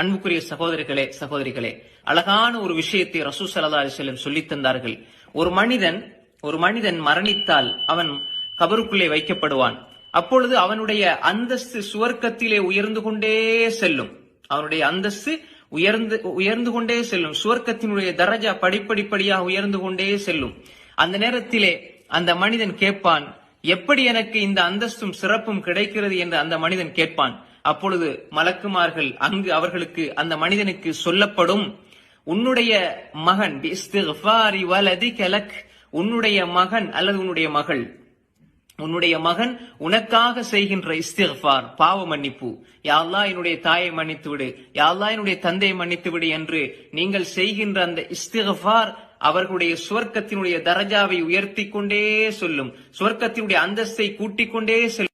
அன்புக்குரிய சகோதரர்களே சகோதரிகளே, அழகான ஒரு விஷயத்தை ரசூல் ஸல்லல்லாஹு அலைஹி வஸல்லம் சொல்லித் தந்தார்கள். ஒரு மனிதன் மரணித்தால் அவன் கபருக்குள்ளே வைக்கப்படுவான். அப்பொழுது அவனுடைய அந்தஸ்து சுவர்க்கத்திலே உயர்ந்து கொண்டே செல்லும். அவனுடைய அந்தஸ்து உயர்ந்து கொண்டே செல்லும். சுவர்க்கத்தினுடைய தரஜா படிப்படியாக உயர்ந்து கொண்டே செல்லும். அந்த நேரத்திலே அந்த மனிதன் கேட்பான், எப்படி எனக்கு இந்த அந்தஸ்தும் சிறப்பும் கிடைக்கிறது என்று அந்த மனிதன் கேட்பான். அப்பொழுது மலக்குமார்கள் அங்கு அவர்களுக்கு அந்த மனிதனுக்கு சொல்லப்படும், உன்னுடைய மகன் பிஸ்திக்ஃபாரி வலதிக லக், உன்னுடைய மகன் அல்லது உன்னுடைய மகன் உனக்காக செய்கின்ற இஸ்திக்ஃபார், பாவ மன்னிப்பு, யா அல்லாஹ் என்னுடைய தாயை மன்னித்து விடு, யா அல்லாஹ் என்னுடைய தந்தையை மன்னித்து விடு என்று நீங்கள் செய்கின்ற அந்த இஸ்திக்ஃபார் அவர்களுடைய சுவர்க்கத்தினுடைய தரஜாவை உயர்த்தி கொண்டே சொல்லும். சுவர்க்கத்தினுடைய அந்தஸ்தை கூட்டிக் கொண்டே செல்லும்.